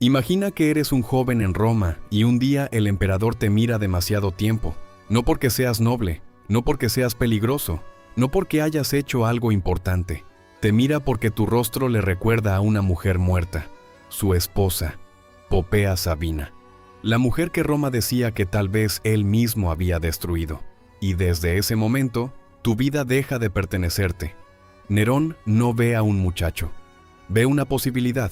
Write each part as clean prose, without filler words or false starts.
Imagina que eres un joven en Roma y un día el emperador te mira demasiado tiempo, no porque seas noble, no porque seas peligroso, no porque hayas hecho algo importante. Te mira porque tu rostro le recuerda a una mujer muerta, su esposa, Popea Sabina, la mujer que Roma decía que tal vez él mismo había destruido. Y desde ese momento, tu vida deja de pertenecerte. Nerón no ve a un muchacho, ve una posibilidad,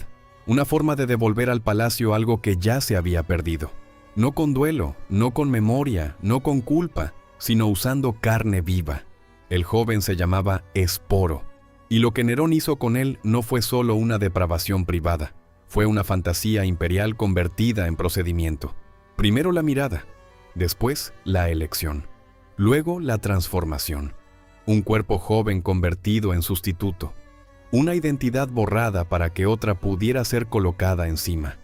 una forma de devolver al palacio algo que ya se había perdido. No con duelo, no con memoria, no con culpa, sino usando carne viva. El joven se llamaba Esporo, y lo que Nerón hizo con él no fue solo una depravación privada, fue una fantasía imperial convertida en procedimiento. Primero la mirada, después la elección, luego la transformación. Un cuerpo joven convertido en sustituto. Una identidad borrada para que otra pudiera ser colocada encima.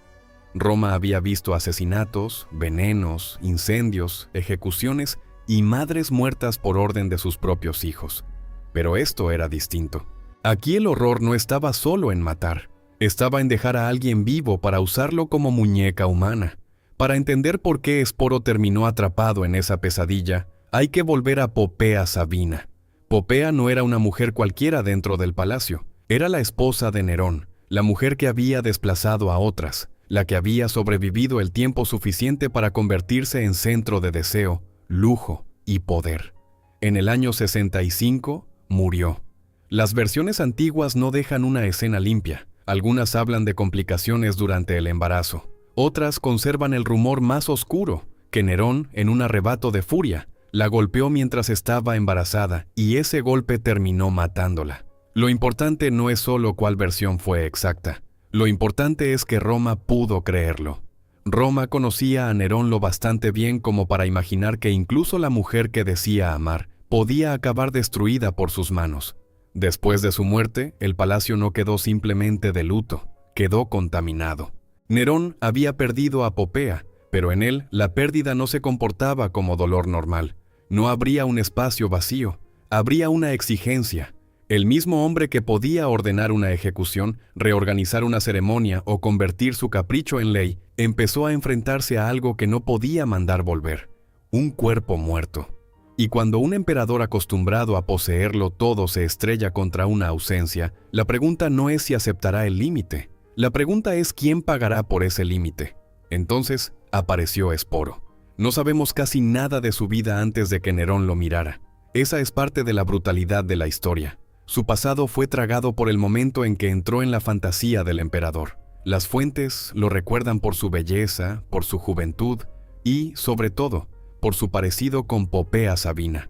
Roma había visto asesinatos, venenos, incendios, ejecuciones y madres muertas por orden de sus propios hijos. Pero esto era distinto. Aquí el horror no estaba solo en matar, estaba en dejar a alguien vivo para usarlo como muñeca humana. Para entender por qué Esporo terminó atrapado en esa pesadilla, hay que volver a Popea Sabina. Popea no era una mujer cualquiera dentro del palacio. Era la esposa de Nerón, la mujer que había desplazado a otras, la que había sobrevivido el tiempo suficiente para convertirse en centro de deseo, lujo y poder. En el año 65, murió. Las versiones antiguas no dejan una escena limpia. Algunas hablan de complicaciones durante el embarazo. Otras conservan el rumor más oscuro, que Nerón, en un arrebato de furia, la golpeó mientras estaba embarazada y ese golpe terminó matándola. Lo importante no es solo cuál versión fue exacta. Lo importante es que Roma pudo creerlo. Roma conocía a Nerón lo bastante bien como para imaginar que incluso la mujer que decía amar podía acabar destruida por sus manos. Después de su muerte, el palacio no quedó simplemente de luto, quedó contaminado. Nerón había perdido a Popea, pero en él la pérdida no se comportaba como dolor normal. No habría un espacio vacío, habría una exigencia. El mismo hombre que podía ordenar una ejecución, reorganizar una ceremonia o convertir su capricho en ley, empezó a enfrentarse a algo que no podía mandar volver: un cuerpo muerto. Y cuando un emperador acostumbrado a poseerlo todo se estrella contra una ausencia, la pregunta no es si aceptará el límite. La pregunta es quién pagará por ese límite. Entonces apareció Esporo. No sabemos casi nada de su vida antes de que Nerón lo mirara. Esa es parte de la brutalidad de la historia. Su pasado fue tragado por el momento en que entró en la fantasía del emperador. Las fuentes lo recuerdan por su belleza, por su juventud y, sobre todo, por su parecido con Popea Sabina.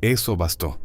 Eso bastó.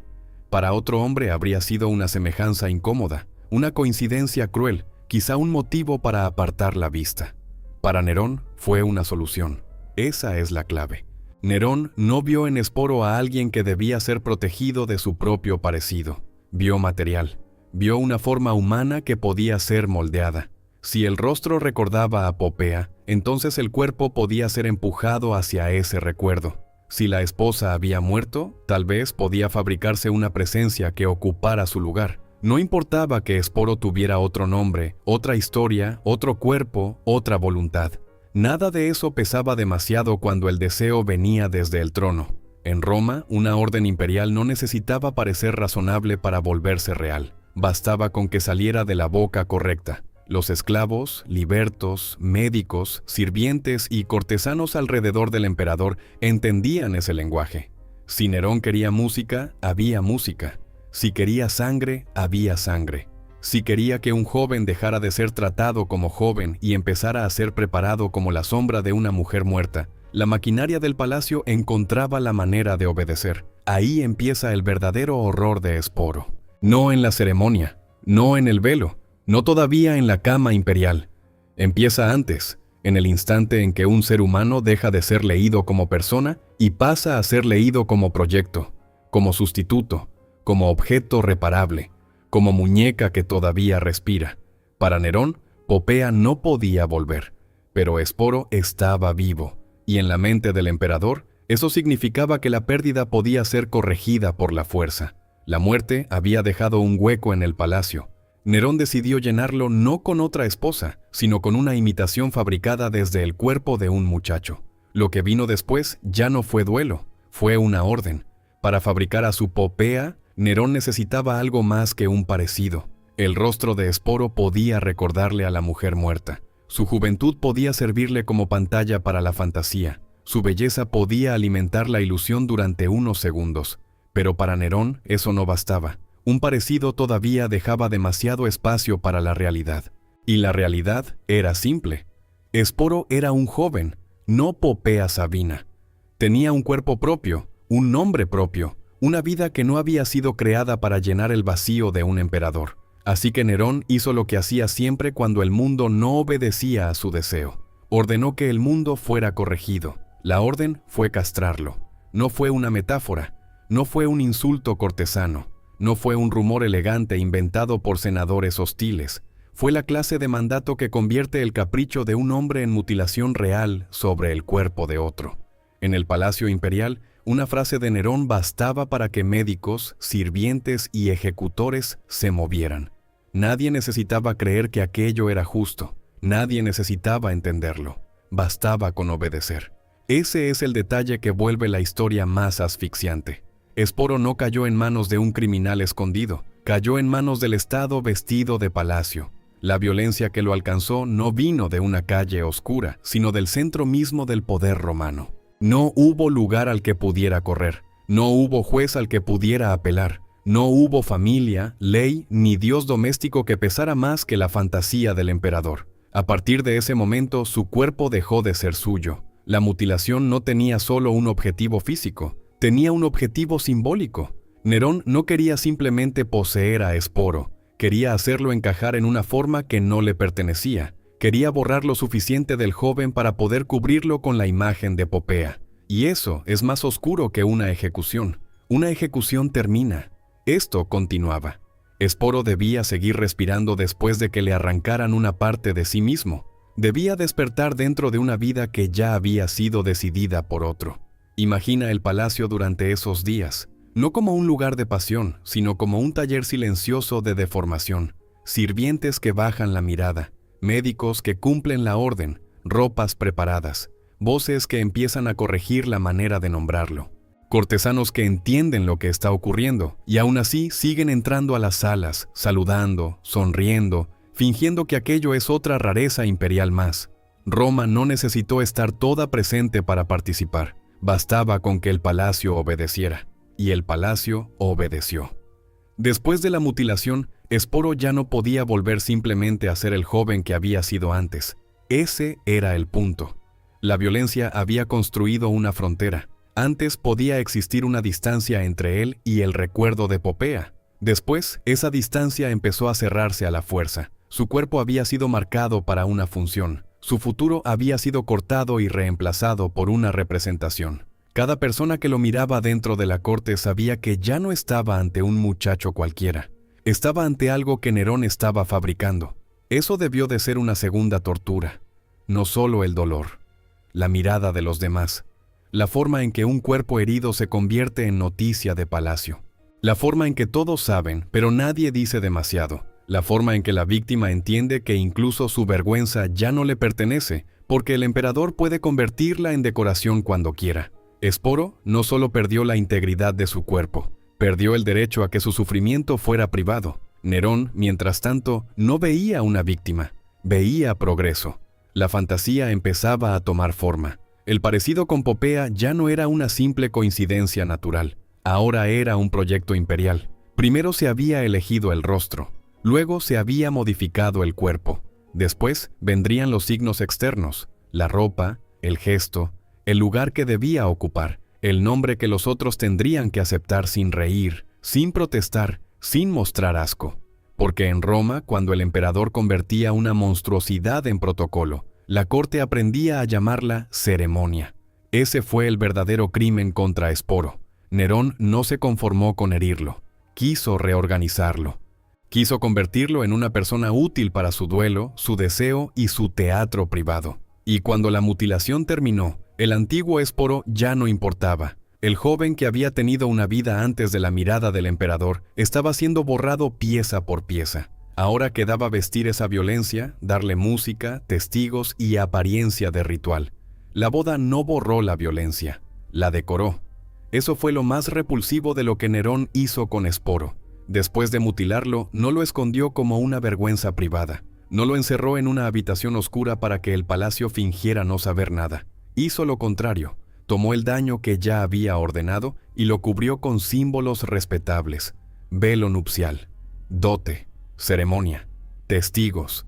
Para otro hombre habría sido una semejanza incómoda, una coincidencia cruel, quizá un motivo para apartar la vista. Para Nerón fue una solución. Esa es la clave. Nerón no vio en Esporo a alguien que debía ser protegido de su propio parecido. Vio material, vio una forma humana que podía ser moldeada. Si el rostro recordaba a Popea, entonces el cuerpo podía ser empujado hacia ese recuerdo. Si la esposa había muerto, tal vez podía fabricarse una presencia que ocupara su lugar. No importaba que Esporo tuviera otro nombre, otra historia, otro cuerpo, otra voluntad. Nada de eso pesaba demasiado cuando el deseo venía desde el trono. En Roma, una orden imperial no necesitaba parecer razonable para volverse real. Bastaba con que saliera de la boca correcta. Los esclavos, libertos, médicos, sirvientes y cortesanos alrededor del emperador entendían ese lenguaje. Si Nerón quería música, había música. Si quería sangre, había sangre. Si quería que un joven dejara de ser tratado como joven y empezara a ser preparado como la sombra de una mujer muerta, la maquinaria del palacio encontraba la manera de obedecer. Ahí empieza el verdadero horror de Esporo. No en la ceremonia, no en el velo, no todavía en la cama imperial. Empieza antes, en el instante en que un ser humano deja de ser leído como persona y pasa a ser leído como proyecto, como sustituto, como objeto reparable, como muñeca que todavía respira. Para Nerón, Popea no podía volver, pero Esporo estaba vivo. Y en la mente del emperador, eso significaba que la pérdida podía ser corregida por la fuerza. La muerte había dejado un hueco en el palacio. Nerón decidió llenarlo no con otra esposa, sino con una imitación fabricada desde el cuerpo de un muchacho. Lo que vino después ya no fue duelo, fue una orden. Para fabricar a su Popea, Nerón necesitaba algo más que un parecido. El rostro de Esporo podía recordarle a la mujer muerta. Su juventud podía servirle como pantalla para la fantasía. Su belleza podía alimentar la ilusión durante unos segundos. Pero para Nerón eso no bastaba. Un parecido todavía dejaba demasiado espacio para la realidad. Y la realidad era simple. Esporo era un joven, no Popea Sabina. Tenía un cuerpo propio, un nombre propio, una vida que no había sido creada para llenar el vacío de un emperador. Así que Nerón hizo lo que hacía siempre cuando el mundo no obedecía a su deseo. Ordenó que el mundo fuera corregido. La orden fue castrarlo. No fue una metáfora, no fue un insulto cortesano, no fue un rumor elegante inventado por senadores hostiles. Fue la clase de mandato que convierte el capricho de un hombre en mutilación real sobre el cuerpo de otro. En el Palacio Imperial, una frase de Nerón bastaba para que médicos, sirvientes y ejecutores se movieran. Nadie necesitaba creer que aquello era justo. Nadie necesitaba entenderlo. Bastaba con obedecer. Ese es el detalle que vuelve la historia más asfixiante. Esporo no cayó en manos de un criminal escondido. Cayó en manos del Estado vestido de palacio. La violencia que lo alcanzó no vino de una calle oscura, sino del centro mismo del poder romano. No hubo lugar al que pudiera correr. No hubo juez al que pudiera apelar. No hubo familia, ley, ni dios doméstico que pesara más que la fantasía del emperador. A partir de ese momento, su cuerpo dejó de ser suyo. La mutilación no tenía solo un objetivo físico, tenía un objetivo simbólico. Nerón no quería simplemente poseer a Esporo, quería hacerlo encajar en una forma que no le pertenecía. Quería borrar lo suficiente del joven para poder cubrirlo con la imagen de Popea. Y eso es más oscuro que una ejecución. Una ejecución termina. Esto continuaba. Esporo debía seguir respirando después de que le arrancaran una parte de sí mismo. Debía despertar dentro de una vida que ya había sido decidida por otro. Imagina el palacio durante esos días, no como un lugar de pasión, sino como un taller silencioso de deformación. Sirvientes que bajan la mirada, médicos que cumplen la orden, ropas preparadas, voces que empiezan a corregir la manera de nombrarlo. Cortesanos que entienden lo que está ocurriendo y aún así siguen entrando a las salas, saludando, sonriendo, fingiendo que aquello es otra rareza imperial más. Roma no necesitó estar toda presente para participar. Bastaba con que el palacio obedeciera. Y el palacio obedeció. Después de la mutilación, Esporo ya no podía volver simplemente a ser el joven que había sido antes. Ese era el punto. La violencia había construido una frontera. Antes podía existir una distancia entre él y el recuerdo de Popea. Después, esa distancia empezó a cerrarse a la fuerza. Su cuerpo había sido marcado para una función. Su futuro había sido cortado y reemplazado por una representación. Cada persona que lo miraba dentro de la corte sabía que ya no estaba ante un muchacho cualquiera. Estaba ante algo que Nerón estaba fabricando. Eso debió de ser una segunda tortura. No solo el dolor, la mirada de los demás. La forma en que un cuerpo herido se convierte en noticia de palacio. La forma en que todos saben, pero nadie dice demasiado. La forma en que la víctima entiende que incluso su vergüenza ya no le pertenece, porque el emperador puede convertirla en decoración cuando quiera. Esporo no solo perdió la integridad de su cuerpo, perdió el derecho a que su sufrimiento fuera privado. Nerón, mientras tanto, no veía una víctima, veía progreso. La fantasía empezaba a tomar forma. El parecido con Popea ya no era una simple coincidencia natural, ahora era un proyecto imperial. Primero se había elegido el rostro, luego se había modificado el cuerpo. Después vendrían los signos externos, la ropa, el gesto, el lugar que debía ocupar, el nombre que los otros tendrían que aceptar sin reír, sin protestar, sin mostrar asco. Porque en Roma, cuando el emperador convertía una monstruosidad en protocolo, la corte aprendía a llamarla ceremonia. Ese fue el verdadero crimen contra Esporo. Nerón no se conformó con herirlo, quiso reorganizarlo. Quiso convertirlo en una persona útil para su duelo, su deseo y su teatro privado. Y cuando la mutilación terminó, el antiguo Esporo ya no importaba. El joven que había tenido una vida antes de la mirada del emperador estaba siendo borrado pieza por pieza. Ahora quedaba vestir esa violencia, darle música, testigos y apariencia de ritual. La boda no borró la violencia, la decoró. Eso fue lo más repulsivo de lo que Nerón hizo con Esporo. Después de mutilarlo, no lo escondió como una vergüenza privada. No lo encerró en una habitación oscura para que el palacio fingiera no saber nada. Hizo lo contrario. Tomó el daño que ya había ordenado y lo cubrió con símbolos respetables. Velo nupcial, dote, ceremonia, testigos.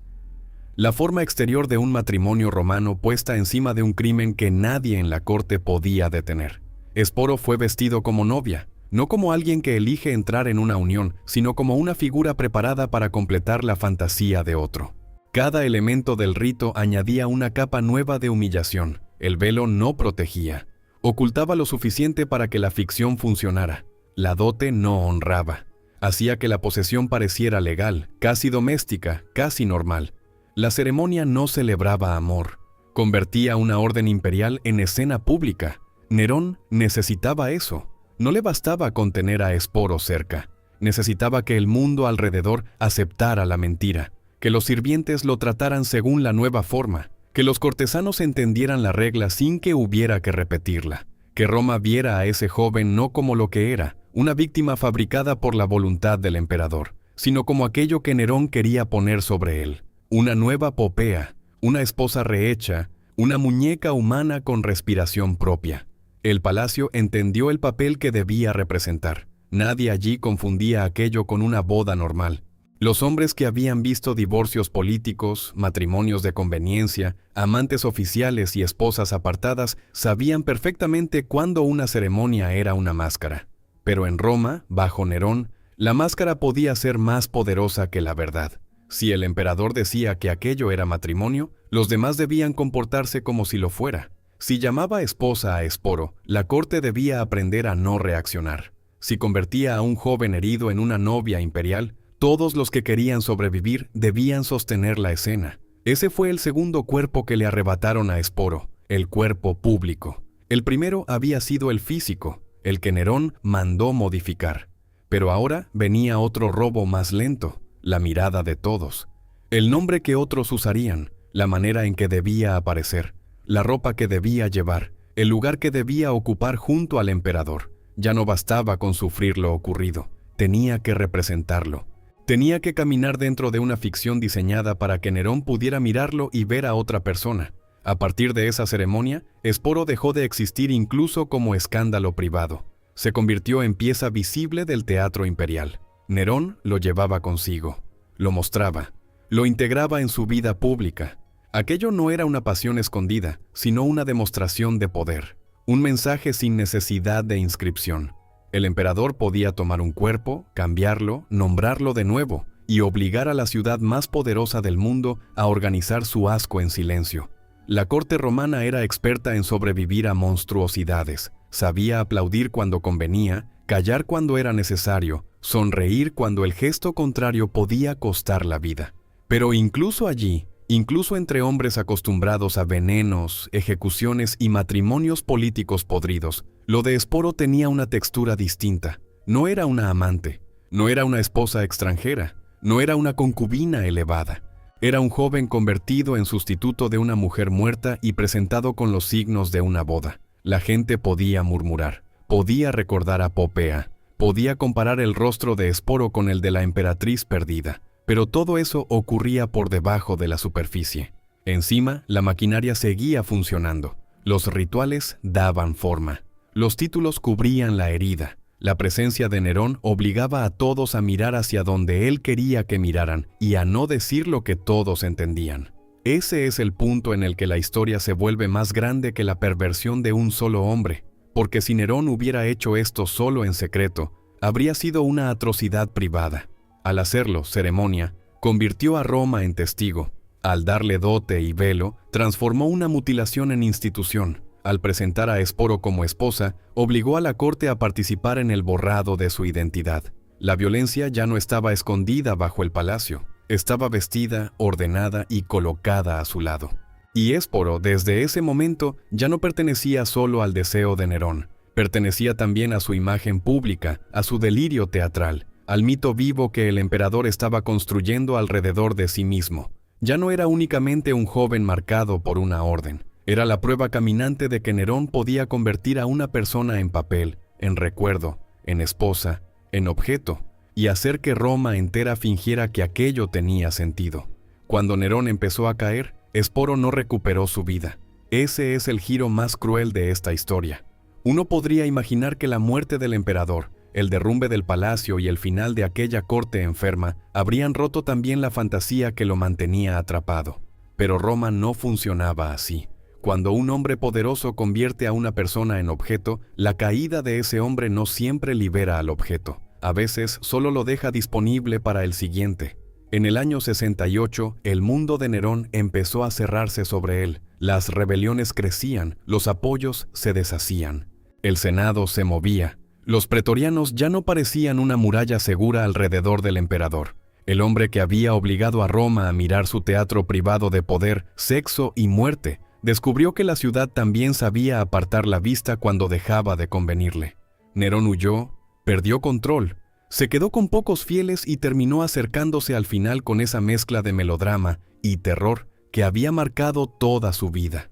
La forma exterior de un matrimonio romano puesta encima de un crimen que nadie en la corte podía detener. Esporo fue vestido como novia, no como alguien que elige entrar en una unión, sino como una figura preparada para completar la fantasía de otro. Cada elemento del rito añadía una capa nueva de humillación. El velo no protegía. Ocultaba lo suficiente para que la ficción funcionara. La dote no honraba. Hacía que la posesión pareciera legal, casi doméstica, casi normal. La ceremonia no celebraba amor. Convertía una orden imperial en escena pública. Nerón necesitaba eso. No le bastaba con tener a Esporo cerca. Necesitaba que el mundo alrededor aceptara la mentira, que los sirvientes lo trataran según la nueva forma, que los cortesanos entendieran la regla sin que hubiera que repetirla, que Roma viera a ese joven no como lo que era, una víctima fabricada por la voluntad del emperador, sino como aquello que Nerón quería poner sobre él, una nueva Popea, una esposa rehecha, una muñeca humana con respiración propia. El palacio entendió el papel que debía representar. Nadie allí confundía aquello con una boda normal. Los hombres que habían visto divorcios políticos, matrimonios de conveniencia, amantes oficiales y esposas apartadas sabían perfectamente cuándo una ceremonia era una máscara. Pero en Roma, bajo Nerón, la máscara podía ser más poderosa que la verdad. Si el emperador decía que aquello era matrimonio, los demás debían comportarse como si lo fuera. Si llamaba esposa a Esporo, la corte debía aprender a no reaccionar. Si convertía a un joven herido en una novia imperial, todos los que querían sobrevivir debían sostener la escena. Ese fue el segundo cuerpo que le arrebataron a Esporo, el cuerpo público. El primero había sido el físico, el que Nerón mandó modificar. Pero ahora venía otro robo más lento, la mirada de todos. El nombre que otros usarían, la manera en que debía aparecer. La ropa que debía llevar, el lugar que debía ocupar junto al emperador. Ya no bastaba con sufrir lo ocurrido, tenía que representarlo. Tenía que caminar dentro de una ficción diseñada para que Nerón pudiera mirarlo y ver a otra persona. A partir de esa ceremonia, Esporo dejó de existir incluso como escándalo privado. Se convirtió en pieza visible del teatro imperial. Nerón lo llevaba consigo, lo mostraba, lo integraba en su vida pública. Aquello no era una pasión escondida, sino una demostración de poder, un mensaje sin necesidad de inscripción. El emperador podía tomar un cuerpo, cambiarlo, nombrarlo de nuevo y obligar a la ciudad más poderosa del mundo a organizar su asco en silencio. La corte romana era experta en sobrevivir a monstruosidades, sabía aplaudir cuando convenía, callar cuando era necesario, sonreír cuando el gesto contrario podía costar la vida. Pero incluso allí, incluso entre hombres acostumbrados a venenos, ejecuciones y matrimonios políticos podridos, lo de Esporo tenía una textura distinta. No era una amante, no era una esposa extranjera, no era una concubina elevada. Era un joven convertido en sustituto de una mujer muerta y presentado con los signos de una boda. La gente podía murmurar, podía recordar a Popea, podía comparar el rostro de Esporo con el de la emperatriz perdida. Pero todo eso ocurría por debajo de la superficie. Encima, la maquinaria seguía funcionando. Los rituales daban forma. Los títulos cubrían la herida. La presencia de Nerón obligaba a todos a mirar hacia donde él quería que miraran y a no decir lo que todos entendían. Ese es el punto en el que la historia se vuelve más grande que la perversión de un solo hombre, porque si Nerón hubiera hecho esto solo en secreto, habría sido una atrocidad privada. Al hacerlo, ceremonia, convirtió a Roma en testigo. Al darle dote y velo, transformó una mutilación en institución. Al presentar a Esporo como esposa, obligó a la corte a participar en el borrado de su identidad. La violencia ya no estaba escondida bajo el palacio. Estaba vestida, ordenada y colocada a su lado. Y Esporo, desde ese momento, ya no pertenecía solo al deseo de Nerón. Pertenecía también a su imagen pública, a su delirio teatral, al mito vivo que el emperador estaba construyendo alrededor de sí mismo. Ya no era únicamente un joven marcado por una orden, era la prueba caminante de que Nerón podía convertir a una persona en papel, en recuerdo, en esposa, en objeto, y hacer que Roma entera fingiera que aquello tenía sentido. Cuando Nerón empezó a caer, Esporo no recuperó su vida. Ese es el giro más cruel de esta historia. Uno podría imaginar que la muerte del emperador, el derrumbe del palacio y el final de aquella corte enferma habrían roto también la fantasía que lo mantenía atrapado. Pero Roma no funcionaba así. Cuando un hombre poderoso convierte a una persona en objeto, la caída de ese hombre no siempre libera al objeto. A veces solo lo deja disponible para el siguiente. En el año 68, el mundo de Nerón empezó a cerrarse sobre él. Las rebeliones crecían, los apoyos se deshacían. El Senado se movía. Los pretorianos ya no parecían una muralla segura alrededor del emperador. El hombre que había obligado a Roma a mirar su teatro privado de poder, sexo y muerte, descubrió que la ciudad también sabía apartar la vista cuando dejaba de convenirle. Nerón huyó, perdió control, se quedó con pocos fieles y terminó acercándose al final con esa mezcla de melodrama y terror que había marcado toda su vida.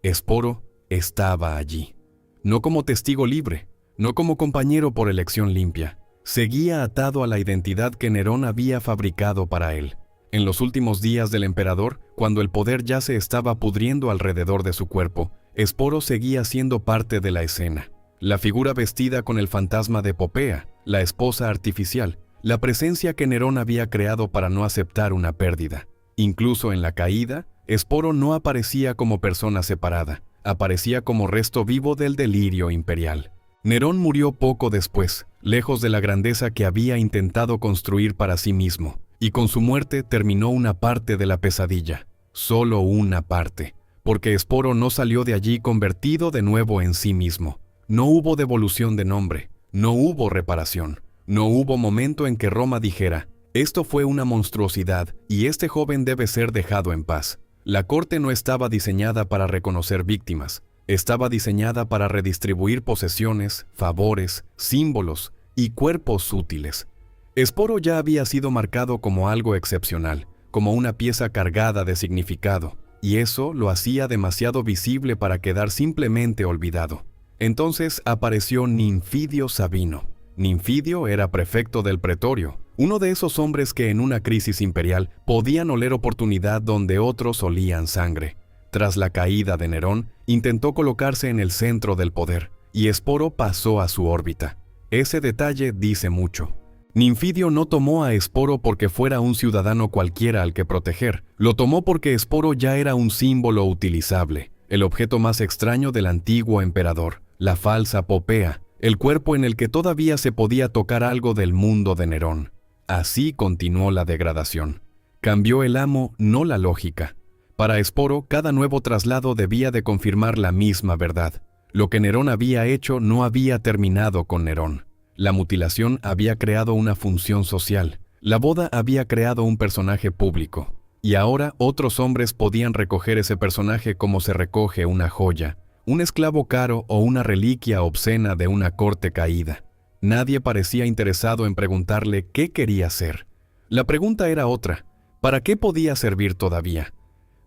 Esporo estaba allí, no como testigo libre, no como compañero por elección limpia. Seguía atado a la identidad que Nerón había fabricado para él. En los últimos días del emperador, cuando el poder ya se estaba pudriendo alrededor de su cuerpo, Esporo seguía siendo parte de la escena. La figura vestida con el fantasma de Popea, la esposa artificial, la presencia que Nerón había creado para no aceptar una pérdida. Incluso en la caída, Esporo no aparecía como persona separada, aparecía como resto vivo del delirio imperial. Nerón murió poco después, lejos de la grandeza que había intentado construir para sí mismo, y con su muerte terminó una parte de la pesadilla, solo una parte, porque Esporo no salió de allí convertido de nuevo en sí mismo. No hubo devolución de nombre, no hubo reparación, no hubo momento en que Roma dijera, esto fue una monstruosidad y este joven debe ser dejado en paz. La corte no estaba diseñada para reconocer víctimas, estaba diseñada para redistribuir posesiones, favores, símbolos y cuerpos útiles. Esporo ya había sido marcado como algo excepcional, como una pieza cargada de significado, y eso lo hacía demasiado visible para quedar simplemente olvidado. Entonces apareció Ninfidio Sabino. Ninfidio era prefecto del pretorio, uno de esos hombres que en una crisis imperial podían oler oportunidad donde otros olían sangre. Tras la caída de Nerón, intentó colocarse en el centro del poder, y Esporo pasó a su órbita. Ese detalle dice mucho. Ninfidio no tomó a Esporo porque fuera un ciudadano cualquiera al que proteger, lo tomó porque Esporo ya era un símbolo utilizable, el objeto más extraño del antiguo emperador, la falsa Popea, el cuerpo en el que todavía se podía tocar algo del mundo de Nerón. Así continuó la degradación. Cambió el amo, no la lógica. Para Esporo, cada nuevo traslado debía de confirmar la misma verdad. Lo que Nerón había hecho no había terminado con Nerón. La mutilación había creado una función social. La boda había creado un personaje público. Y ahora otros hombres podían recoger ese personaje como se recoge una joya, un esclavo caro o una reliquia obscena de una corte caída. Nadie parecía interesado en preguntarle qué quería ser. La pregunta era otra: ¿para qué podía servir todavía?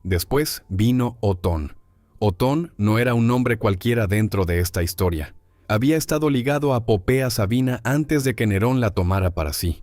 Después vino Otón. Otón no era un nombre cualquiera dentro de esta historia. Había estado ligado a Popea Sabina antes de que Nerón la tomara para sí.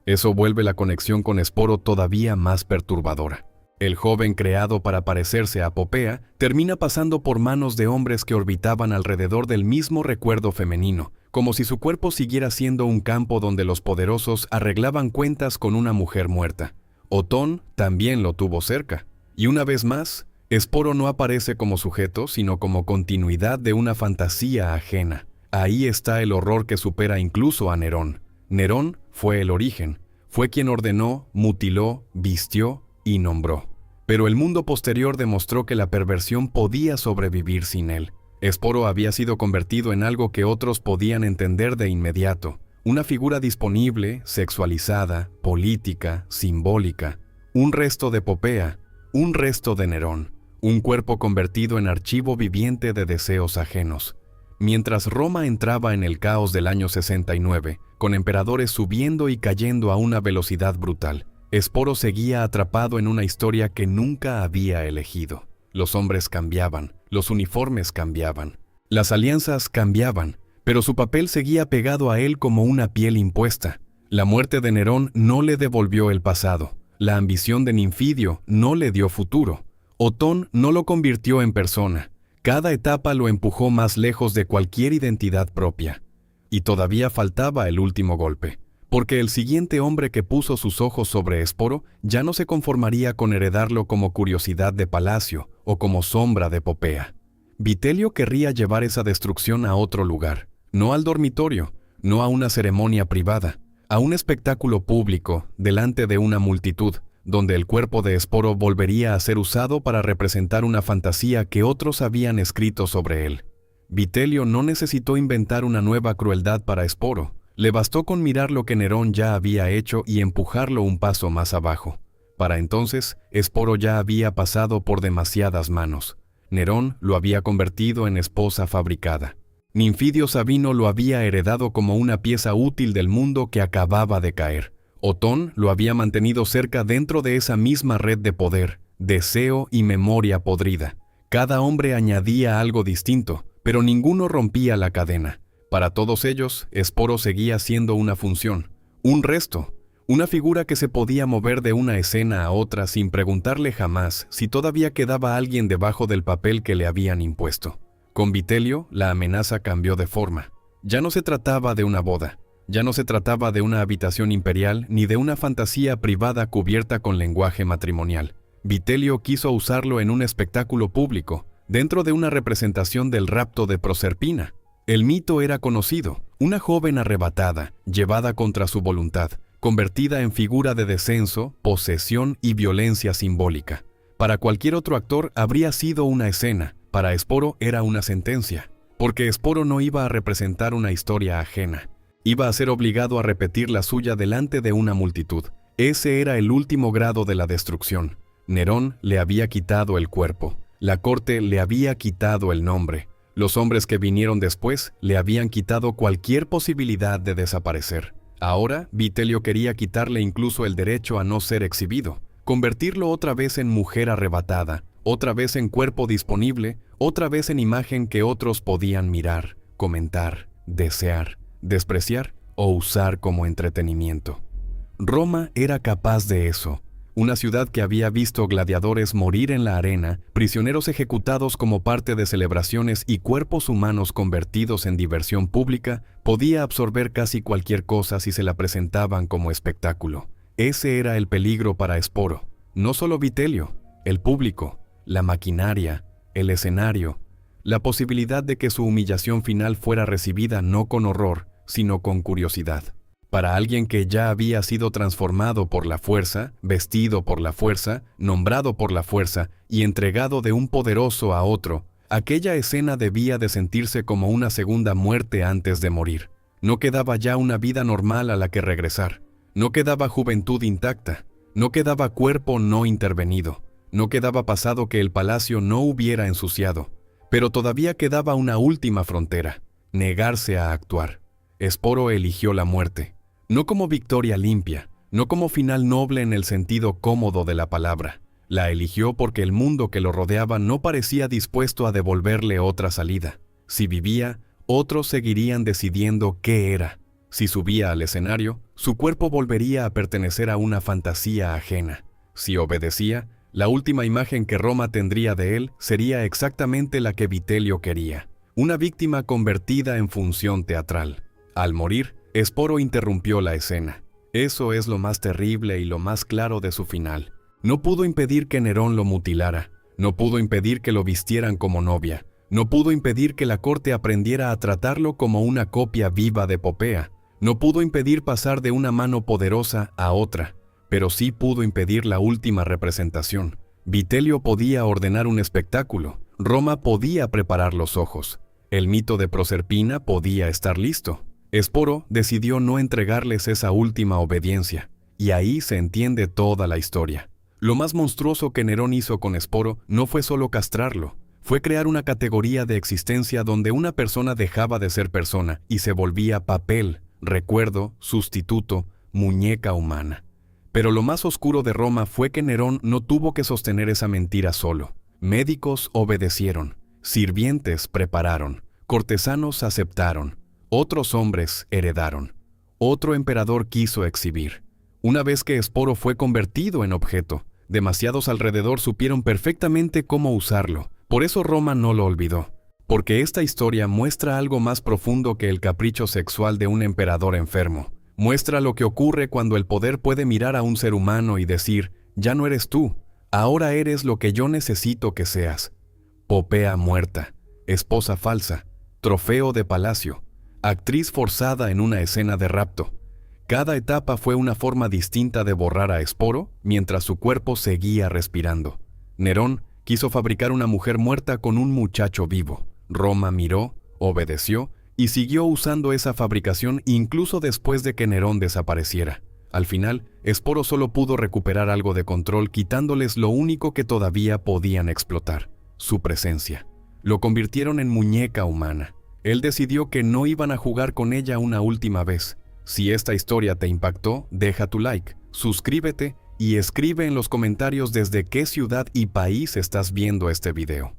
Eso vuelve la conexión con Esporo todavía más perturbadora. El joven creado para parecerse a Popea termina pasando por manos de hombres que orbitaban alrededor del mismo recuerdo femenino, como si su cuerpo siguiera siendo un campo donde los poderosos arreglaban cuentas con una mujer muerta. Otón también lo tuvo cerca. Y una vez más, Esporo no aparece como sujeto, sino como continuidad de una fantasía ajena. Ahí está el horror que supera incluso a Nerón. Nerón fue el origen, fue quien ordenó, mutiló, vistió y nombró. Pero el mundo posterior demostró que la perversión podía sobrevivir sin él. Esporo había sido convertido en algo que otros podían entender de inmediato, una figura disponible, sexualizada, política, simbólica, un resto de Popea, un resto de Nerón, un cuerpo convertido en archivo viviente de deseos ajenos. Mientras Roma entraba en el caos del año 69, con emperadores subiendo y cayendo a una velocidad brutal, Esporo seguía atrapado en una historia que nunca había elegido. Los hombres cambiaban, los uniformes cambiaban, las alianzas cambiaban, pero su papel seguía pegado a él como una piel impuesta. La muerte de Nerón no le devolvió el pasado, la ambición de Ninfidio no le dio futuro, Otón no lo convirtió en persona. Cada etapa lo empujó más lejos de cualquier identidad propia. Y todavía faltaba el último golpe, porque el siguiente hombre que puso sus ojos sobre Esporo ya no se conformaría con heredarlo como curiosidad de palacio o como sombra de Popea. Vitelio querría llevar esa destrucción a otro lugar, no al dormitorio, no a una ceremonia privada, a un espectáculo público, delante de una multitud, donde el cuerpo de Esporo volvería a ser usado para representar una fantasía que otros habían escrito sobre él. Vitelio no necesitó inventar una nueva crueldad para Esporo, le bastó con mirar lo que Nerón ya había hecho y empujarlo un paso más abajo. Para entonces, Esporo ya había pasado por demasiadas manos. Nerón lo había convertido en esposa fabricada. Ninfidio Sabino lo había heredado como una pieza útil del mundo que acababa de caer. Otón lo había mantenido cerca dentro de esa misma red de poder, deseo y memoria podrida. Cada hombre añadía algo distinto, pero ninguno rompía la cadena. Para todos ellos, Esporo seguía siendo una función, un resto, una figura que se podía mover de una escena a otra sin preguntarle jamás si todavía quedaba alguien debajo del papel que le habían impuesto. Con Vitelio, la amenaza cambió de forma. Ya no se trataba de una boda. Ya no se trataba de una habitación imperial ni de una fantasía privada cubierta con lenguaje matrimonial. Vitelio quiso usarlo en un espectáculo público, dentro de una representación del rapto de Proserpina. El mito era conocido, una joven arrebatada, llevada contra su voluntad, convertida en figura de descenso, posesión y violencia simbólica. Para cualquier otro actor habría sido una escena, para Esporo era una sentencia, porque Esporo no iba a representar una historia ajena. Iba a ser obligado a repetir la suya delante de una multitud. Ese era el último grado de la destrucción. Nerón le había quitado el cuerpo. La corte le había quitado el nombre. Los hombres que vinieron después le habían quitado cualquier posibilidad de desaparecer. Ahora, Vitelio quería quitarle incluso el derecho a no ser exhibido, convertirlo otra vez en mujer arrebatada, otra vez en cuerpo disponible, otra vez en imagen que otros podían mirar, comentar, desear, despreciar o usar como entretenimiento. Roma era capaz de eso. Una ciudad que había visto gladiadores morir en la arena, prisioneros ejecutados como parte de celebraciones y cuerpos humanos convertidos en diversión pública, podía absorber casi cualquier cosa si se la presentaban como espectáculo. Ese era el peligro para Esporo. No solo Vitelio, el público, la maquinaria, el escenario, la posibilidad de que su humillación final fuera recibida no con horror, sino con curiosidad. Para alguien que ya había sido transformado por la fuerza, vestido por la fuerza, nombrado por la fuerza y entregado de un poderoso a otro, aquella escena debía de sentirse como una segunda muerte antes de morir. No quedaba ya una vida normal a la que regresar. No quedaba juventud intacta. No quedaba cuerpo no intervenido. No quedaba pasado que el palacio no hubiera ensuciado. Pero todavía quedaba una última frontera: negarse a actuar. Esporo eligió la muerte, no como victoria limpia, no como final noble en el sentido cómodo de la palabra. La eligió porque el mundo que lo rodeaba no parecía dispuesto a devolverle otra salida. Si vivía, otros seguirían decidiendo qué era. Si subía al escenario, su cuerpo volvería a pertenecer a una fantasía ajena. Si obedecía, la última imagen que Roma tendría de él sería exactamente la que Vitelio quería: una víctima convertida en función teatral. Al morir, Esporo interrumpió la escena. Eso es lo más terrible y lo más claro de su final. No pudo impedir que Nerón lo mutilara. No pudo impedir que lo vistieran como novia. No pudo impedir que la corte aprendiera a tratarlo como una copia viva de Popea. No pudo impedir pasar de una mano poderosa a otra. Pero sí pudo impedir la última representación. Vitelio podía ordenar un espectáculo. Roma podía preparar los ojos. El mito de Proserpina podía estar listo. Esporo decidió no entregarles esa última obediencia, y ahí se entiende toda la historia. Lo más monstruoso que Nerón hizo con Esporo no fue solo castrarlo, fue crear una categoría de existencia donde una persona dejaba de ser persona y se volvía papel, recuerdo, sustituto, muñeca humana. Pero lo más oscuro de Roma fue que Nerón no tuvo que sostener esa mentira solo. Médicos obedecieron, sirvientes prepararon, cortesanos aceptaron, otros hombres heredaron. Otro emperador quiso exhibir. Una vez que Esporo fue convertido en objeto, demasiados alrededor supieron perfectamente cómo usarlo. Por eso Roma no lo olvidó. Porque esta historia muestra algo más profundo que el capricho sexual de un emperador enfermo. Muestra lo que ocurre cuando el poder puede mirar a un ser humano y decir, ya no eres tú, ahora eres lo que yo necesito que seas. Popea muerta, esposa falsa, trofeo de palacio, actriz forzada en una escena de rapto. Cada etapa fue una forma distinta de borrar a Esporo mientras su cuerpo seguía respirando. Nerón quiso fabricar una mujer muerta con un muchacho vivo. Roma miró, obedeció y siguió usando esa fabricación incluso después de que Nerón desapareciera. Al final, Esporo solo pudo recuperar algo de control quitándoles lo único que todavía podían explotar, su presencia. Lo convirtieron en muñeca humana. Él decidió que no iban a jugar con ella una última vez. Si esta historia te impactó, deja tu like, suscríbete y escribe en los comentarios desde qué ciudad y país estás viendo este video.